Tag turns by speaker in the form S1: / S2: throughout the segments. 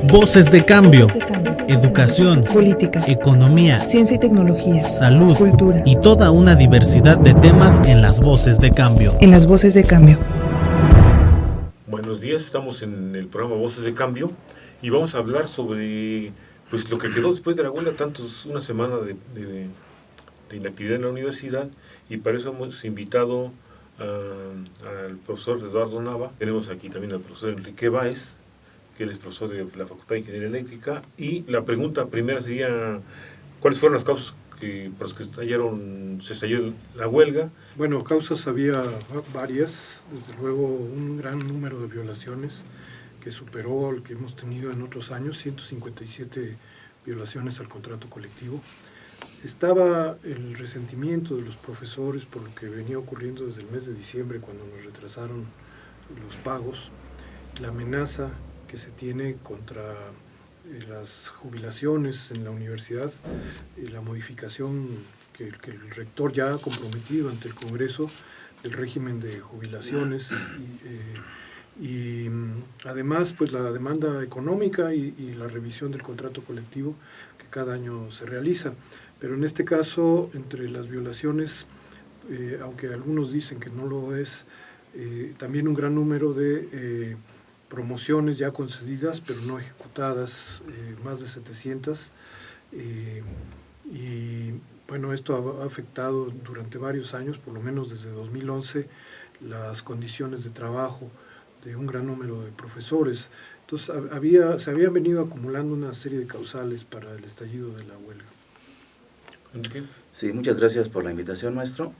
S1: Voces de cambio. Educación,
S2: política,
S1: economía,
S2: ciencia y tecnología,
S1: salud,
S2: cultura
S1: y toda una diversidad de temas en las Voces de Cambio.
S2: En las Voces de Cambio.
S3: Buenos días, estamos en el programa Voces de Cambio y vamos a hablar sobre pues lo que quedó después de la huelga, una semana de inactividad en la universidad, y para eso hemos invitado al profesor Eduardo Nava. Tenemos aquí también al profesor Enrique Báez, que él es profesor de la Facultad de Ingeniería Eléctrica, y la pregunta primera sería: ¿cuáles fueron las causas por las que se estalló la huelga?
S4: Bueno, causas había varias, desde luego un gran número de violaciones que superó el que hemos tenido en otros años, 157 violaciones al contrato colectivo. Estaba el resentimiento de los profesores por lo que venía ocurriendo desde el mes de diciembre, cuando nos retrasaron los pagos, la amenaza que se tiene contra las jubilaciones en la universidad, la modificación que el rector ya ha comprometido ante el Congreso del régimen de jubilaciones, y además pues la demanda económica y la revisión del contrato colectivo que cada año se realiza. Pero en este caso, entre las violaciones, aunque algunos dicen que no lo es, también un gran número de promociones ya concedidas pero no ejecutadas, más de 700, y bueno, esto ha afectado durante varios años, por lo menos desde 2011, las condiciones de trabajo de un gran número de profesores. Entonces se habían venido acumulando una serie de causales para el estallido de la huelga.
S5: Sí, muchas gracias por la invitación, maestro.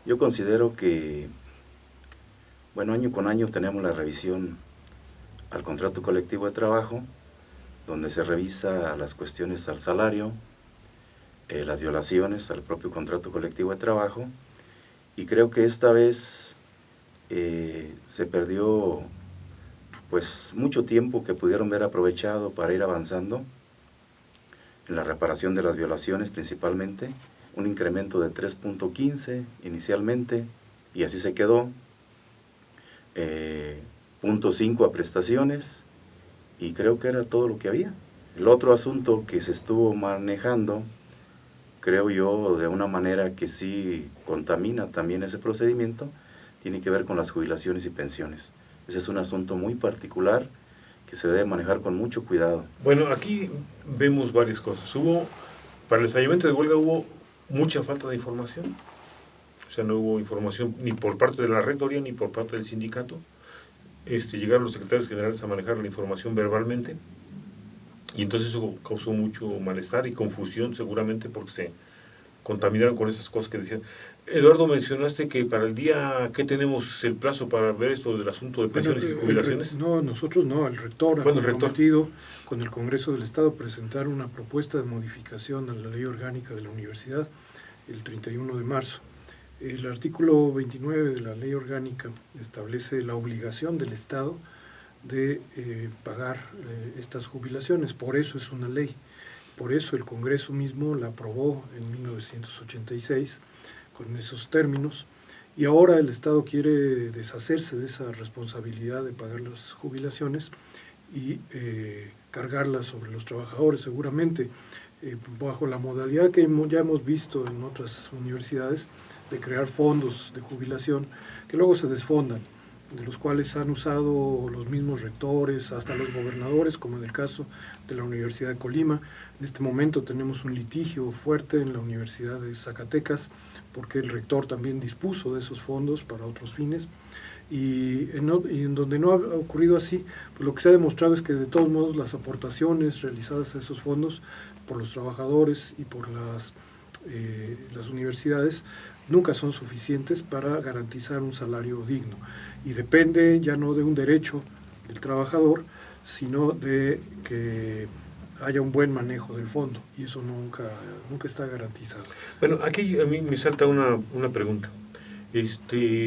S5: Yo considero que, bueno, año con año tenemos la revisión al contrato colectivo de trabajo, donde se revisa las cuestiones al salario, las violaciones al propio contrato colectivo de trabajo, y creo que esta vez se perdió pues mucho tiempo que pudieron ver aprovechado para ir avanzando en la reparación de las violaciones, principalmente un incremento de 3.15 inicialmente, y así se quedó, 0.5 a prestaciones, y creo que era todo lo que había. El otro asunto que se estuvo manejando, creo yo, de una manera que sí contamina también ese procedimiento, tiene que ver con las jubilaciones y pensiones. Ese es un asunto muy particular que se debe manejar con mucho cuidado.
S3: Bueno, aquí vemos varias cosas. Para el estallamiento de huelga hubo mucha falta de información. O sea, no hubo información ni por parte de la rectoría ni por parte del sindicato. Llegaron los secretarios generales a manejar la información verbalmente, y entonces eso causó mucho malestar y confusión, seguramente porque se contaminaron con esas cosas que decían. Eduardo, mencionaste que para el día, ¿qué tenemos el plazo para ver esto del asunto de pensiones y jubilaciones?
S4: No, nosotros no, el rector ha comprometido con el Congreso del Estado presentar una propuesta de modificación a la ley orgánica de la universidad el 31 de marzo. El artículo 29 de la ley orgánica establece la obligación del Estado de pagar estas jubilaciones, por eso es una ley, por eso el Congreso mismo la aprobó en 1986 con esos términos, y ahora el Estado quiere deshacerse de esa responsabilidad de pagar las jubilaciones y cargarlas sobre los trabajadores, seguramente bajo la modalidad que ya hemos visto en otras universidades, de crear fondos de jubilación que luego se desfondan, de los cuales han usado los mismos rectores, hasta los gobernadores, como en el caso de la Universidad de Colima. En este momento tenemos un litigio fuerte en la Universidad de Zacatecas, porque el rector también dispuso de esos fondos para otros fines, y en donde no ha ocurrido así, pues lo que se ha demostrado es que de todos modos las aportaciones realizadas a esos fondos por los trabajadores y por las universidades nunca son suficientes para garantizar un salario digno, y depende ya no de un derecho del trabajador, sino de que haya un buen manejo del fondo, y eso nunca está garantizado.
S3: Bueno, aquí a mí me salta una pregunta.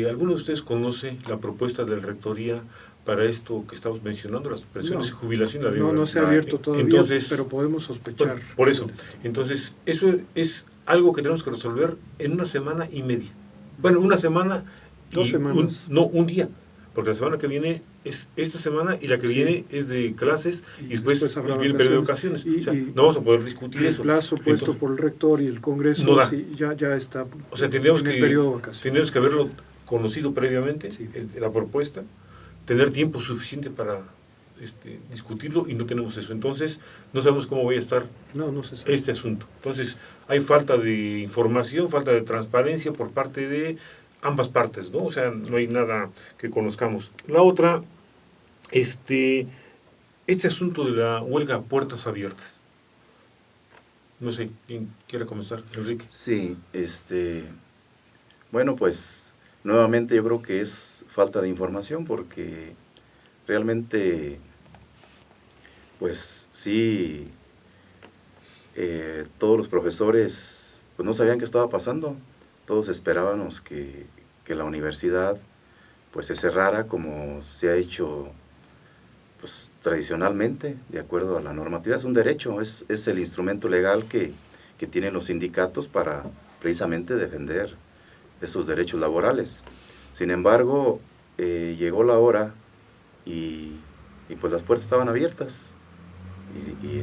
S3: ¿Alguno de ustedes conoce la propuesta de la rectoría para esto que estamos mencionando, las pensiones y jubilación?
S4: No se ha abierto todavía, entonces, pero podemos sospechar.
S3: Bueno, por eso, entonces, eso es algo que tenemos que resolver en una semana y media. Bueno, una semana.
S4: 2 semanas.
S3: Un día. porque la semana que viene es esta semana y la que viene es de clases y después
S4: habrá
S3: viene el periodo de vacaciones. No vamos a poder discutir eso.
S4: El plazo puesto por el rector y el Congreso ya está
S3: tendríamos
S4: en el periodo de vacaciones.
S3: Tendríamos que haberlo conocido previamente,
S4: sí.
S3: La propuesta, tener tiempo suficiente para discutirlo y no tenemos eso. Entonces, no sabemos cómo vaya a estar este asunto. Entonces, hay falta de información, falta de transparencia por parte de ambas partes, ¿no? O sea, no hay nada que conozcamos. La otra, este asunto de la huelga a puertas abiertas. No sé, ¿quién quiere comenzar? Enrique.
S5: Sí, bueno, pues, nuevamente yo creo que es falta de información porque realmente, pues sí, todos los profesores pues no sabían qué estaba pasando. Todos esperábamos que la universidad pues se cerrara como se ha hecho pues tradicionalmente, de acuerdo a la normatividad. Es un derecho, es el instrumento legal que tienen los sindicatos para precisamente defender esos derechos laborales. Sin embargo, llegó la hora y pues las puertas estaban abiertas y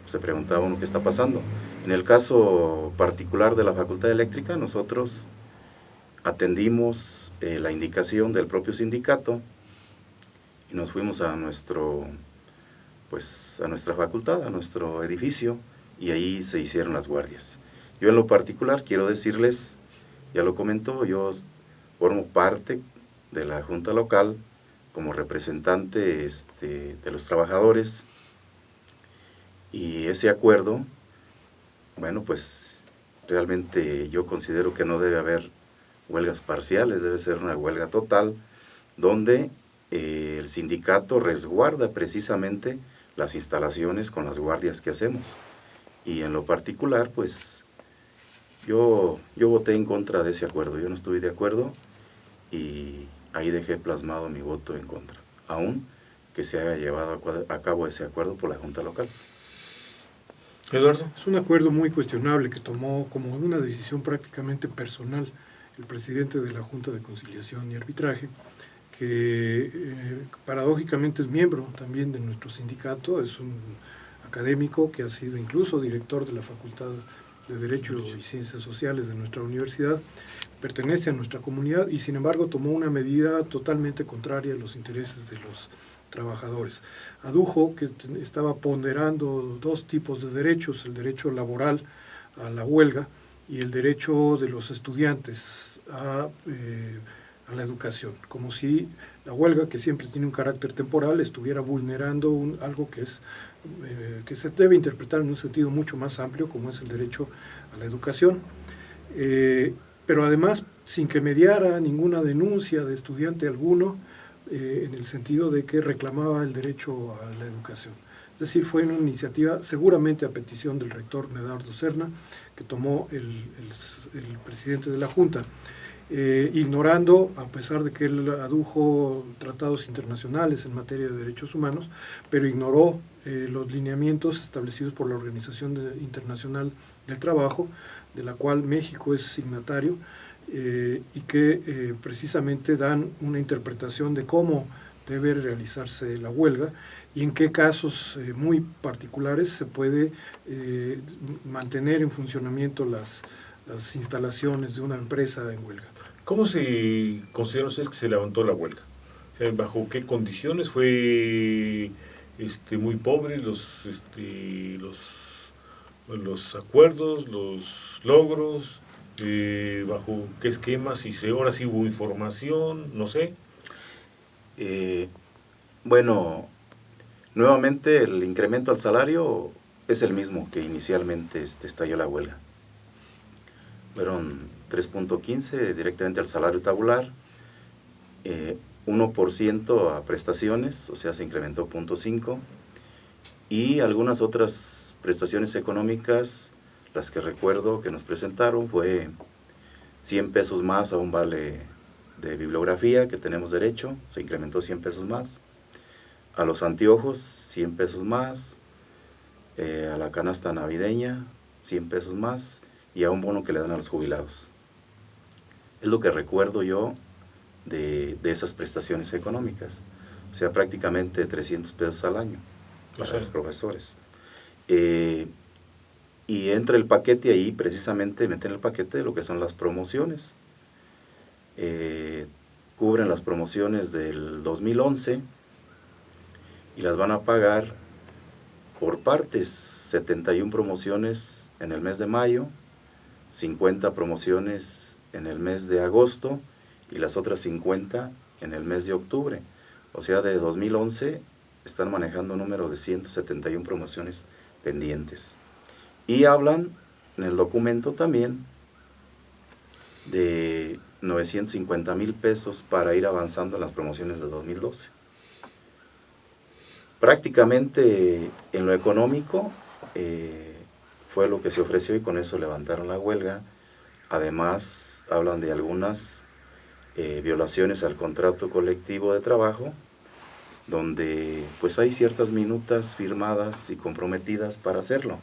S5: se preguntaba uno qué está pasando. En el caso particular de la Facultad Eléctrica, nosotros atendimos la indicación del propio sindicato y nos fuimos a nuestra facultad, a nuestro edificio, y ahí se hicieron las guardias. Yo en lo particular quiero decirles, ya lo comentó, yo formo parte de la Junta Local como representante de los trabajadores, y ese acuerdo, bueno, pues realmente yo considero que no debe haber huelgas parciales, debe ser una huelga total, donde el sindicato resguarda precisamente las instalaciones con las guardias que hacemos. Y en lo particular, pues, yo voté en contra de ese acuerdo, yo no estuve de acuerdo, y ahí dejé plasmado mi voto en contra, aún que se haya llevado a cabo ese acuerdo por la Junta Local.
S3: Eduardo.
S4: Es un acuerdo muy cuestionable que tomó como una decisión prácticamente personal el presidente de la Junta de Conciliación y Arbitraje, que paradójicamente es miembro también de nuestro sindicato, es un académico que ha sido incluso director de la Facultad de Derecho y Ciencias Sociales de nuestra universidad, pertenece a nuestra comunidad y sin embargo tomó una medida totalmente contraria a los intereses de los trabajadores. Adujo que estaba ponderando dos tipos de derechos, el derecho laboral a la huelga y el derecho de los estudiantes a la educación, como si la huelga, que siempre tiene un carácter temporal, estuviera vulnerando algo que se debe interpretar en un sentido mucho más amplio, como es el derecho a la educación, pero además sin que mediara ninguna denuncia de estudiante alguno, en el sentido de que reclamaba el derecho a la educación. Es decir, fue una iniciativa seguramente a petición del rector Medardo Serna, que tomó el presidente de la Junta, ignorando, a pesar de que él adujo tratados internacionales en materia de derechos humanos, pero ignoró los lineamientos establecidos por la Organización Internacional del Trabajo, de la cual México es signatario, y que precisamente dan una interpretación de cómo debe realizarse la huelga y en qué casos muy particulares se puede mantener en funcionamiento las instalaciones de una empresa en huelga.
S3: ¿Cómo se consideran ustedes que se levantó la huelga? ¿Bajo qué condiciones? ¿Fue muy pobre los acuerdos, los logros? ¿Bajo qué esquemas? Ahora sí hubo información, no sé.
S5: Bueno, nuevamente el incremento al salario es el mismo que inicialmente estalló la huelga. Fueron 3.15 directamente al salario tabular, 1% a prestaciones, o sea, se incrementó 0.5, y algunas otras prestaciones económicas, las que recuerdo que nos presentaron, fue 100 pesos más a un vale de bibliografía que tenemos derecho, se incrementó 100 pesos más, a los anteojos 100 pesos más, a la canasta navideña 100 pesos más, y a un bono que le dan a los jubilados. Es lo que recuerdo yo de esas prestaciones económicas, o sea, prácticamente 300 pesos al año para los profesores. Y entra el paquete ahí, precisamente meten el paquete de lo que son las promociones. Cubren las promociones del 2011 y las van a pagar por partes: 71 promociones en el mes de mayo, 50 promociones en el mes de agosto y las otras 50 en el mes de octubre. O sea, de 2011 están manejando un número de 171 promociones pendientes. Y hablan en el documento también de 950,000 pesos para ir avanzando en las promociones de 2012. Prácticamente en lo económico fue lo que se ofreció y con eso levantaron la huelga. Además, hablan de algunas violaciones al contrato colectivo de trabajo, donde pues hay ciertas minutas firmadas y comprometidas para hacerlo.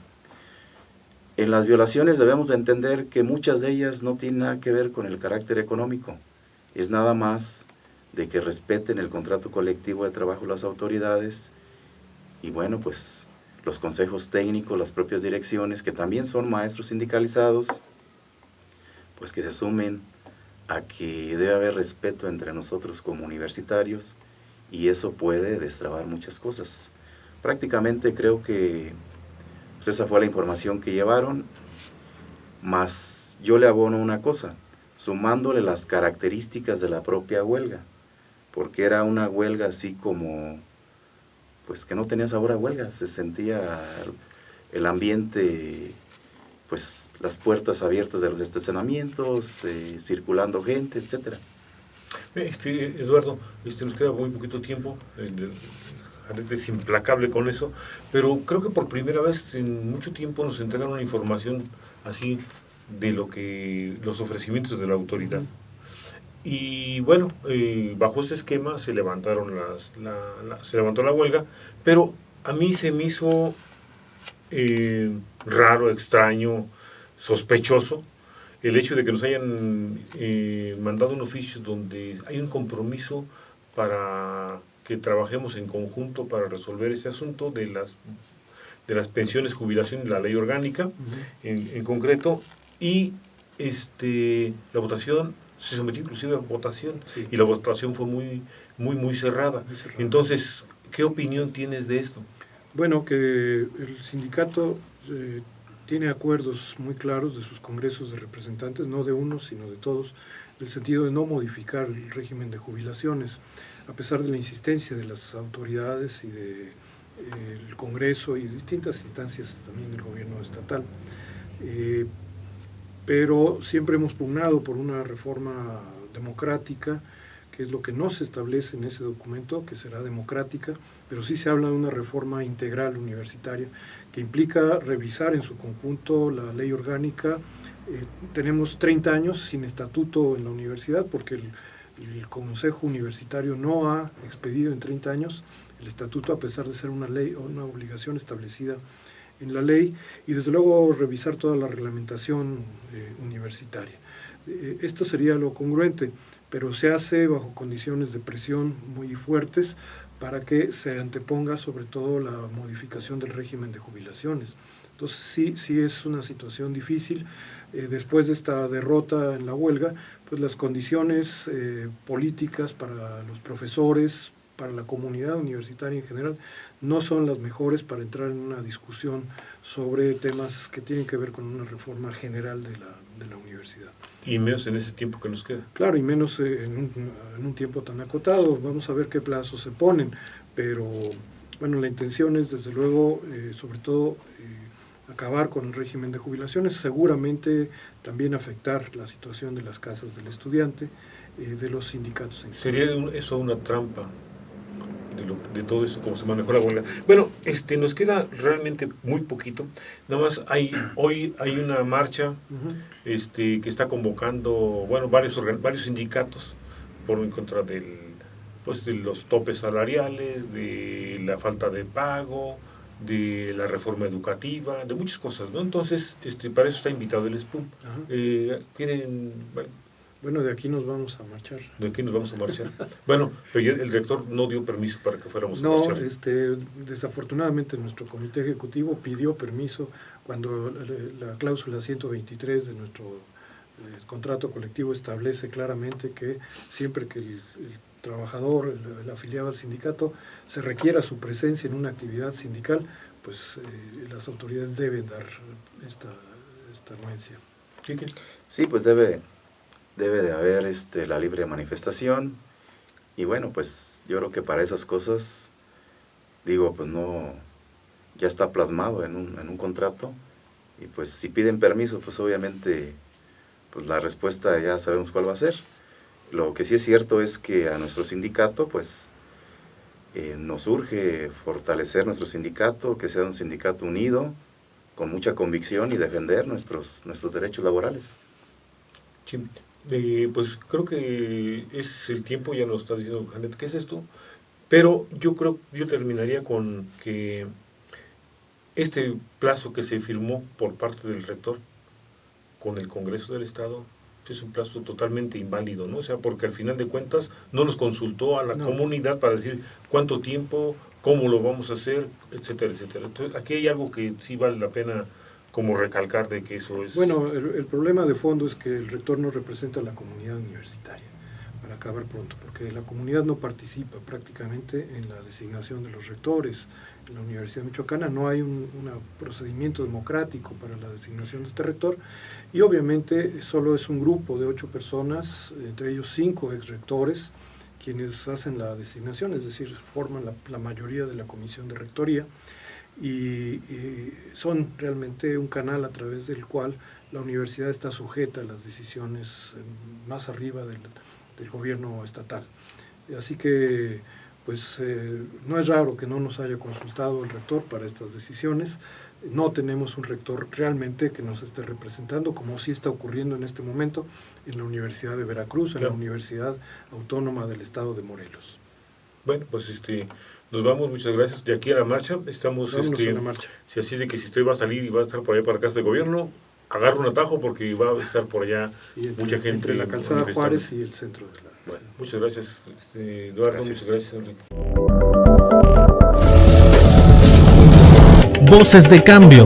S5: En las violaciones debemos de entender que muchas de ellas no tienen nada que ver con el carácter económico. Es nada más de que respeten el contrato colectivo de trabajo las autoridades y bueno, pues los consejos técnicos, las propias direcciones, que también son maestros sindicalizados, pues que se sumen a que debe haber respeto entre nosotros como universitarios y eso puede destrabar muchas cosas. Prácticamente creo que pues esa fue la información que llevaron, más yo le abono una cosa, sumándole las características de la propia huelga, porque era una huelga así como, pues que no tenía sabor a huelga, se sentía el ambiente, pues las puertas abiertas de los estacionamientos, circulando gente, etcétera.
S3: Eduardo, nos queda muy poquito tiempo, es implacable con eso, pero creo que por primera vez en mucho tiempo nos entregan una información así de los ofrecimientos de la autoridad. Y bueno, bajo este esquema se levantó la huelga, pero a mí se me hizo raro, extraño, sospechoso el hecho de que nos hayan mandado un oficio donde hay un compromiso para que trabajemos en conjunto para resolver ese asunto de las pensiones, jubilación y la ley orgánica, en concreto, y la votación se sometió inclusive a votación, sí. Y la votación fue muy cerrada. Entonces, ¿qué opinión tienes de esto?
S4: Bueno, que el sindicato tiene acuerdos muy claros de sus congresos de representantes, no de uno, sino de todos, en el sentido de no modificar el régimen de jubilaciones, a pesar de la insistencia de las autoridades y del Congreso y distintas instancias también del gobierno estatal. Pero siempre hemos pugnado por una reforma democrática, que es lo que no se establece en ese documento, que será democrática, pero sí se habla de una reforma integral universitaria, que implica revisar en su conjunto la ley orgánica. Tenemos 30 años sin estatuto en la universidad, porque el Consejo Universitario no ha expedido en 30 años el estatuto, a pesar de ser una ley o una obligación establecida en la ley, y desde luego revisar toda la reglamentación universitaria. Esto sería lo congruente, pero se hace bajo condiciones de presión muy fuertes para que se anteponga sobre todo la modificación del régimen de jubilaciones. Entonces sí es una situación difícil. Después de esta derrota en la huelga, pues las condiciones políticas para los profesores, para la comunidad universitaria en general, no son las mejores para entrar en una discusión sobre temas que tienen que ver con una reforma general de la universidad.
S3: Y menos en ese tiempo que nos queda.
S4: Claro, y menos en un tiempo tan acotado. Vamos a ver qué plazos se ponen, pero bueno, la intención es desde luego, sobre todo, acabar con el régimen de jubilaciones, seguramente también afectar la situación de las casas del estudiante, de los sindicatos.
S3: ¿Sería eso una trampa de todo eso, cómo se manejó la huelga? Bueno, nos queda realmente muy poquito. Nada más hoy hay una marcha que está convocando, bueno, varios sindicatos en contra de los topes salariales, de la falta de pago, de la reforma educativa, de muchas cosas, ¿no? Entonces, para eso está invitado el SPUM. ¿Quieren...?
S4: Bueno, de aquí nos vamos a marchar.
S3: De aquí nos vamos a marchar. Bueno, pero el rector no dio permiso para que fuéramos a marchar.
S4: No, desafortunadamente nuestro comité ejecutivo pidió permiso cuando la cláusula 123 de nuestro contrato colectivo establece claramente que siempre que el trabajador, el afiliado al sindicato, se requiera su presencia en una actividad sindical, pues las autoridades deben dar esta anuencia.
S5: Sí, pues debe de haber la libre manifestación, y bueno, pues yo creo que para esas cosas, pues no, ya está plasmado en un contrato, y pues si piden permiso, pues obviamente pues la respuesta ya sabemos cuál va a ser. Lo que sí es cierto es que a nuestro sindicato, pues nos urge fortalecer nuestro sindicato, que sea un sindicato unido, con mucha convicción, y defender nuestros derechos laborales.
S3: Sí. Pues creo que es el tiempo, ya nos está diciendo Janet, ¿qué es esto? Pero yo terminaría con que este plazo que se firmó por parte del rector con el Congreso del Estado es un plazo totalmente inválido, ¿no? O sea, porque al final de cuentas no nos consultó a la comunidad para decir cuánto tiempo, cómo lo vamos a hacer, etcétera, etcétera. Entonces, aquí hay algo que sí vale la pena como recalcar de que eso es...
S4: Bueno, el problema de fondo es que el rector no representa a la comunidad universitaria, para acabar pronto, porque la comunidad no participa prácticamente en la designación de los rectores. En la Universidad Michoacana no hay un procedimiento democrático para la designación de este rector, y obviamente solo es un grupo de 8 personas, entre ellos 5 exrectores, quienes hacen la designación, es decir, forman la mayoría de la comisión de rectoría, y son realmente un canal a través del cual la universidad está sujeta a las decisiones más arriba del gobierno estatal. Así que pues no es raro que no nos haya consultado el rector para estas decisiones. No tenemos un rector realmente que nos esté representando, como sí está ocurriendo en este momento en la Universidad de Veracruz, en la Universidad Autónoma del Estado de Morelos.
S3: Bueno, pues nos vamos, muchas gracias. De aquí a la marcha,
S4: Vámonos a la marcha.
S3: Si así de que si usted va a salir y va a estar por allá para casa de gobierno, agarra un atajo porque va a estar por allá mucha gente.
S4: Entre la calzada Juárez y el centro de la...
S3: Bueno, muchas gracias, Eduardo, muchas gracias, Enrique.
S1: Voces de cambio.